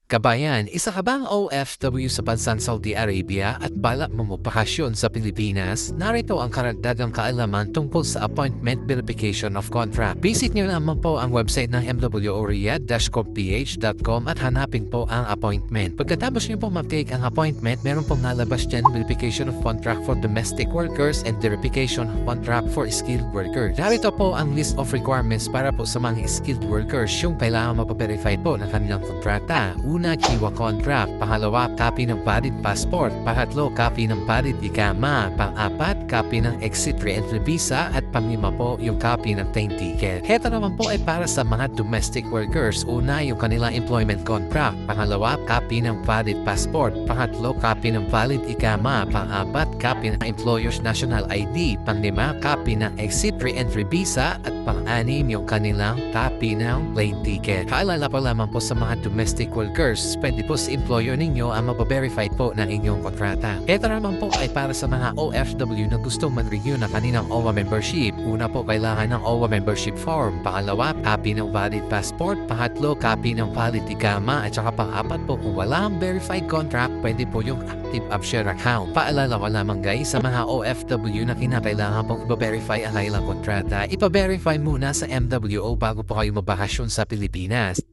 Kabayan, isa ka bang OFW sa bansang Saudi Arabia at balak mo magbakasyon sa Pilipinas? Narito ang karagdagang kaalaman tungkol sa Appointment Verification of Contract. Visit nyo naman po ang website ng mwriyadh-corpph.com at hanapin po ang appointment. Pagkatapos nyo po mag-take ang appointment, meron pong nalabas dyan Verification of Contract for Domestic Workers and Verification of Contract for Skilled Workers. Narito po ang list of requirements para po sa mga skilled workers yung kailangan mapaverify po ng kanilang kontrata. Una, Kiwa contract. Pangalawa, copy ng valid passport. Pangatlo, copy ng valid ikama. Pang-apat, copy ng exit re-entry visa. At panglima po, yung copy ng train ticket. Heto naman po ay para sa mga domestic workers. Una, yung kanilang employment contract. Pangalawa, copy ng valid passport. Pangatlo, copy ng valid ikama. Pang-apat, copy ng employer's national ID. Panglima, copy ng exit re-entry visa. At pang-anim, yung kanilang copy ng plane ticket. Kaalala pa lamang po sa mga domestic workers, pwede po sa employer ninyo ang mapaverify po ng inyong kontrata. Ito naman po ay para sa mga OFW na gustong mag-renew na kanilang OWA membership. Una po, kailangan ng OWA membership form. Pangalawa, copy ng valid passport. Pangatlo, copy ng valid ikama. At saka pang-apat po, kung wala ang verified contract, pwede po yung active upshare account. Paalala ko lamang guys, sa mga OFW na kinakailangan pong ipa-verify ang kailang kontrata, ipa-verify muna sa MWO bago po kayo mabakasyon sa Pilipinas.